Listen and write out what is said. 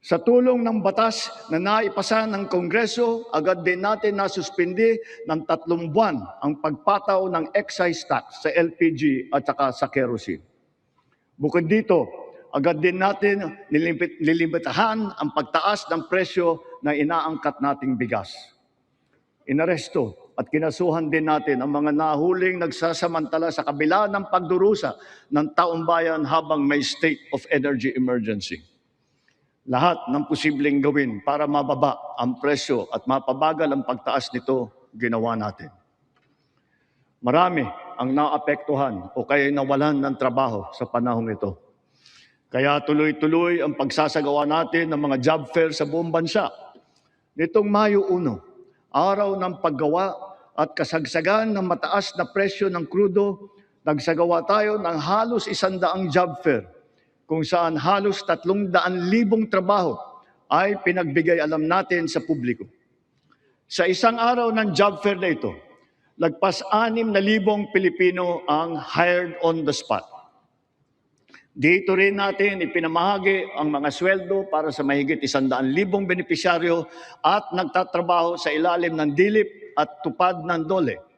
Sa tulong ng batas na naipasa ng Kongreso, agad din natin nasuspindi ng 3 buwan ang pagpataw ng excise tax sa LPG at saka sa kerosene. Bukod dito, agad din natin nilimitahan ang pagtaas ng presyo na inaangkat nating bigas. Inaresto at kinasuhan din natin ang mga nahuling nagsasamantala sa kabila ng pagdurusa ng taong bayan habang may state of energy emergency. Lahat ng posibleng gawin para mababa ang presyo at mapabagal ang pagtaas nito, ginawa natin. Marami ang naapektuhan o kaya nawalan ng trabaho sa panahong ito. Kaya tuloy-tuloy ang pagsasagawa natin ng mga job fair sa buong bansa. Nitong Mayo 1, araw ng paggawa at kasagsagan ng mataas na presyo ng krudo, nagsagawa tayo ng halos 100 job fair, kung saan halos 300,000 trabaho ay pinagbigay alam natin sa publiko. Sa isang araw ng job fair na ito, lagpas 6,000 Pilipino ang hired on the spot. Dito rin natin ipinamahagi ang mga sweldo para sa mahigit 100,000 benepisyaryo at nagtatrabaho sa ilalim ng dilip at tupad ng DOLE